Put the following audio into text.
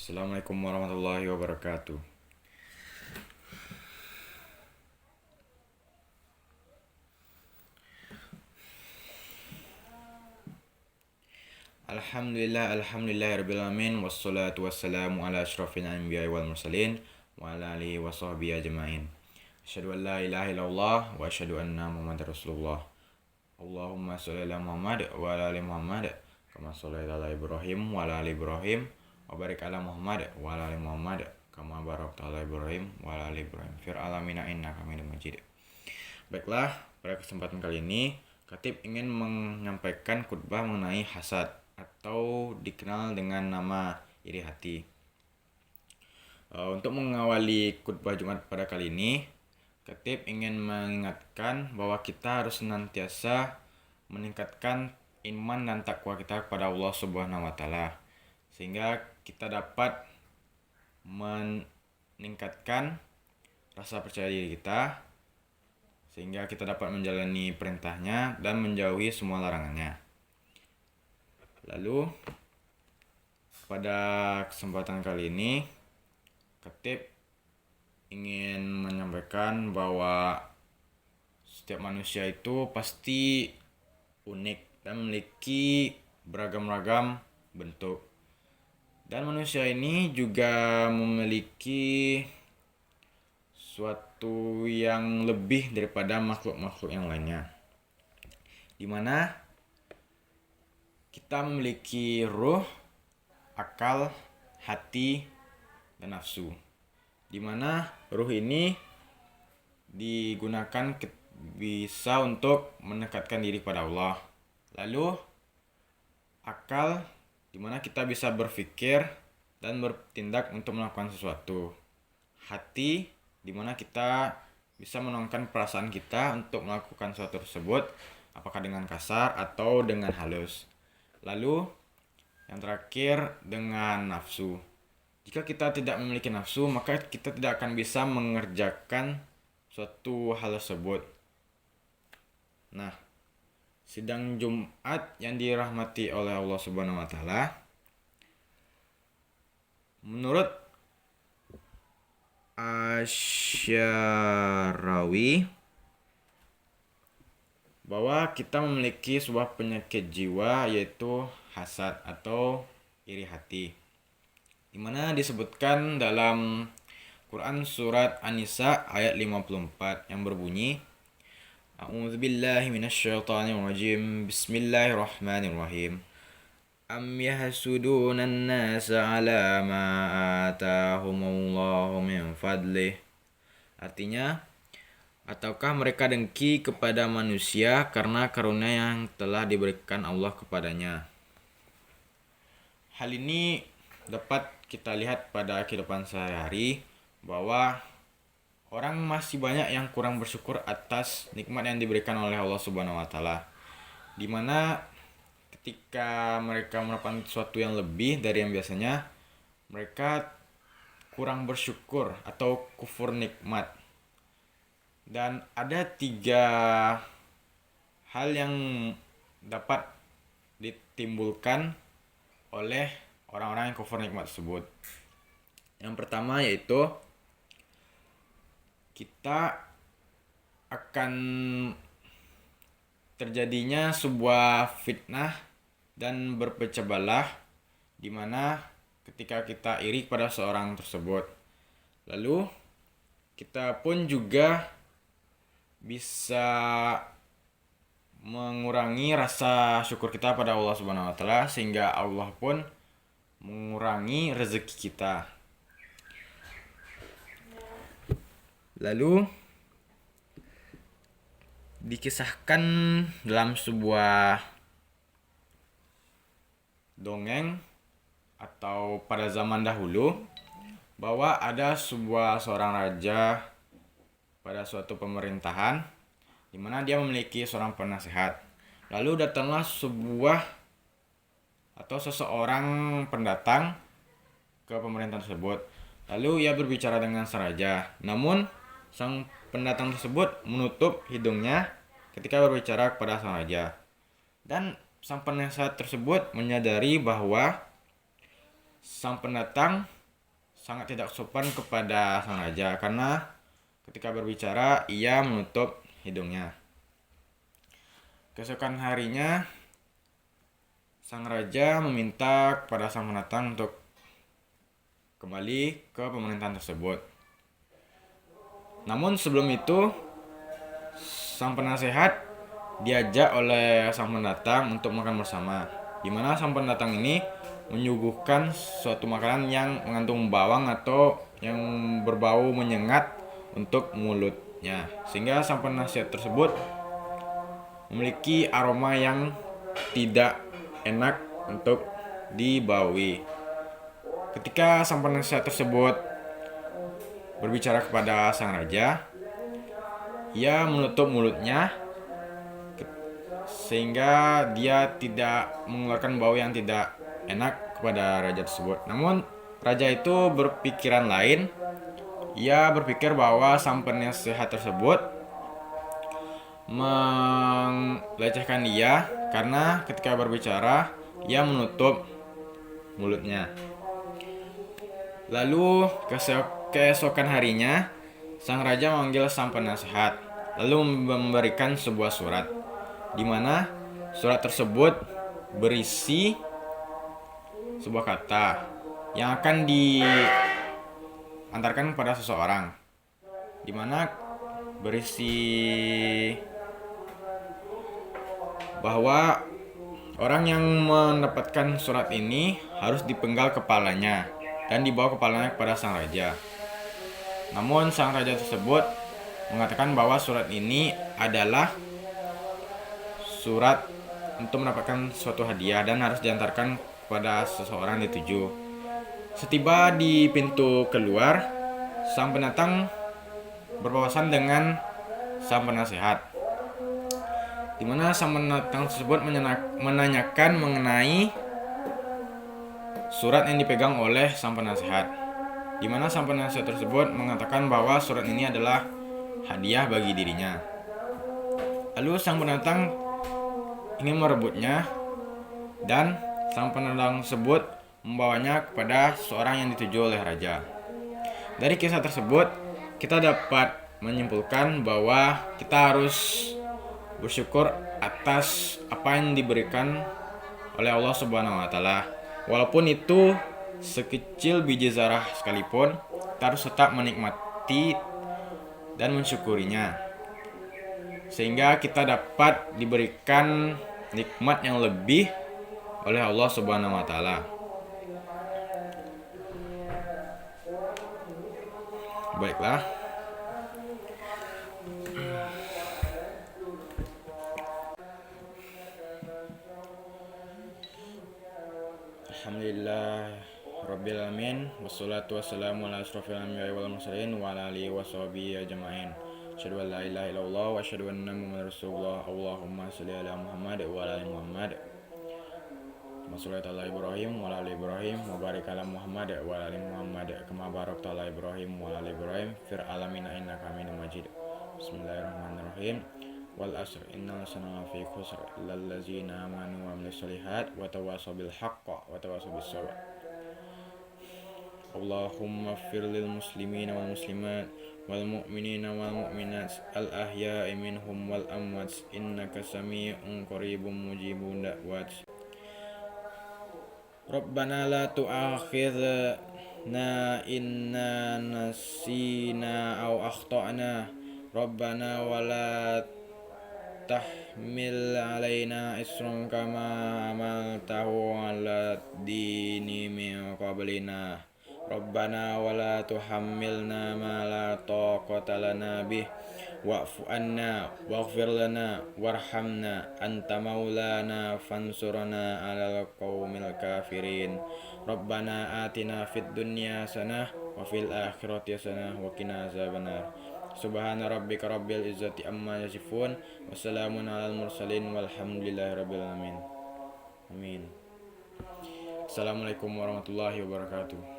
Assalamualaikum warahmatullahi wabarakatuh. Alhamdulillah rabbil wassalatu wassalamu ala asyrafil anbiya'i wal mursalin wa ala alihi wa sahbihi ajma'in. Asyhadu an la ilaha illallah wa asyhadu anna Muhammadar Rasulullah. Allahumma sholli ala Muhammad wa ala ali Muhammad kama shallaita ala Ibrahim wa ala ali Ibrahim wa barik ala Muhammad wa ala ali Muhammad kama barakta ala Ibrahim wa ala ali Ibrahim fil alamin innaka Hamidum Majid. Baiklah, pada kesempatan kali ini Khatib ingin menyampaikan khutbah mengenai hasad atau dikenal dengan nama iri hati. Untuk mengawali khutbah Jumat pada kali ini, Khatib ingin mengingatkan bahwa kita harus senantiasa meningkatkan iman dan takwa kita kepada Allah Subhanahu wa taala sehingga kita dapat meningkatkan rasa percaya diri kita sehingga kita dapat menjalani perintahnya dan menjauhi semua larangannya. Lalu pada kesempatan kali ini Khatib ingin menyampaikan bahwa setiap manusia itu pasti unik dan memiliki beragam-ragam bentuk. Dan manusia ini juga memiliki suatu yang lebih daripada makhluk-makhluk yang lainnya, di mana kita memiliki ruh, akal, hati, dan nafsu. Di mana ruh ini digunakan bisa untuk mendekatkan diri pada Allah. Lalu akal, di mana kita bisa berpikir dan bertindak untuk melakukan sesuatu. Hati, di mana kita bisa menuangkan perasaan kita untuk melakukan sesuatu tersebut, apakah dengan kasar atau dengan halus. Lalu yang terakhir dengan nafsu. Jika kita tidak memiliki nafsu, maka kita tidak akan bisa mengerjakan suatu hal tersebut. Nah, sidang Jumat yang dirahmati oleh Allah Subhanahu wa taala, menurut Asy'arawi bahwa kita memiliki sebuah penyakit jiwa yaitu hasad atau iri hati, di mana disebutkan dalam Quran surat An-Nisa ayat 54 yang berbunyi A'udzubillahi minasyaitonirrajim. Bismillahirrahmanirrahim. Am yahsudunan nasa ala ma atahumullahu min fadlih. Artinya, ataukah mereka dengki kepada manusia karena karunia yang telah diberikan Allah kepadanya? Hal ini dapat kita lihat pada kehidupan sehari-hari bahwa orang masih banyak yang kurang bersyukur atas nikmat yang diberikan oleh Allah Subhanahu wa taala. Di mana ketika mereka mendapatkan sesuatu yang lebih dari yang biasanya, mereka kurang bersyukur atau kufur nikmat. Dan ada 3 hal yang dapat ditimbulkan oleh orang-orang yang kufur nikmat tersebut. Yang pertama yaitu kita akan terjadinya sebuah fitnah dan berpecah belah, di mana ketika kita iri pada seorang tersebut. Lalu kita pun juga bisa mengurangi rasa syukur kita pada Allah Subhanahu wa taala sehingga Allah pun mengurangi rezeki kita. Lalu dikisahkan dalam sebuah dongeng atau pada zaman dahulu bahwa ada seorang raja pada suatu pemerintahan di mana dia memiliki seorang penasehat. Lalu datanglah seseorang pendatang ke pemerintahan tersebut. Lalu ia berbicara dengan sang raja. Namun sang pendatang tersebut menutup hidungnya ketika berbicara kepada sang raja. Dan sang penasehat tersebut menyadari bahwa sang pendatang sangat tidak sopan kepada sang raja karena ketika berbicara ia menutup hidungnya. Keesokan harinya sang raja meminta kepada sang pendatang untuk kembali ke pemerintahan tersebut. Namun sebelum itu sang penasehat diajak oleh sang pendatang untuk makan bersama, di mana sang pendatang ini menyuguhkan suatu makanan yang mengandung bawang atau yang berbau menyengat untuk mulutnya, sehingga sang penasehat tersebut memiliki aroma yang tidak enak untuk dibaui. Ketika sang penasehat tersebut berbicara kepada sang raja, ia menutup mulutnya sehingga dia tidak mengeluarkan bau yang tidak enak kepada raja tersebut. Namun raja itu berpikiran lain. Ia berpikir bahwa sang penasehat tersebut melecehkan dia karena ketika berbicara ia menutup mulutnya. Lalu keesokan harinya sang raja memanggil sang penasehat lalu memberikan sebuah surat, di mana surat tersebut berisi sebuah kata yang akan diantarkan kepada seseorang, di mana berisi bahwa orang yang mendapatkan surat ini harus dipenggal kepalanya dan dibawa kepalanya kepada sang raja. Namun sang raja tersebut mengatakan bahwa surat ini adalah surat untuk mendapatkan suatu hadiah dan harus diantarkan kepada seseorang dituju. Setiba di pintu keluar, sang pendatang berpapasan dengan sang penasehat, di mana sang pendatang tersebut menanyakan mengenai surat yang dipegang oleh sang penasehat, di mana sang penasehat tersebut mengatakan bahwa surat ini adalah hadiah bagi dirinya. Lalu sang pendatang ingin merebutnya dan sang pendatang tersebut membawanya kepada seorang yang dituju oleh raja. Dari kisah tersebut kita dapat menyimpulkan bahwa kita harus bersyukur atas apa yang diberikan oleh Allah Subhanahu wa taala. Walaupun itu sekecil biji zarah sekalipun, kita harus tetap menikmati dan mensyukurinya, sehingga kita dapat diberikan nikmat yang lebih oleh Allah Subhanahu wa taala. Baiklah. Alhamdulillah rabbil alamin wassalatu wassalamu ala asrofil anbiya'i wal mursalin wa ala alihi washabihi ajmain. Asyhadu an la ilaha illallah wa asyhadu anna muhammadar rasulullah. Allahumma shalli ala Muhammad wa ala ali Muhammad. Kama ala Ibrahim wa ala ali Ibrahim wa barik ala Muhammad wa ala ali Muhammad kama barakta ala Ibrahim wa ala ali Ibrahim fil alamin innaka Hamidum Majid. Bismillahirrahmanirrahim. Wal asr innal insana lafi khusr illal ladzina amanu wa amilus solihat wa tawassaw bil haqqi wa tawassaw bis sabr. Allahumma ighfir lil muslimina wal muslimat wal mu'minina wal mu'minat al ahya'i minhum wal amwat innaka sami'un qaribun mujibud da'wat. Rabbana la tu'akhidhna inna nasina aw akhtana. Rabbana wa la tahmil alaina isran kama amaltahu ala dini min qablina. Rabbana wa la tuhammilna ma la taqata lana bih wa'fu anna waghfir lana warhamna anta maulana fansurna 'alal qaumil kafirin. Rabbana atina fid dunya hasanah wa fil akhirati hasanah wa qina azabannar. Subhana rabbika rabbil izzati amma yasifun wassalamun 'alal mursalin walhamdulillahi rabbil alamin. Amin. Assalamualaikum warahmatullahi wabarakatuh.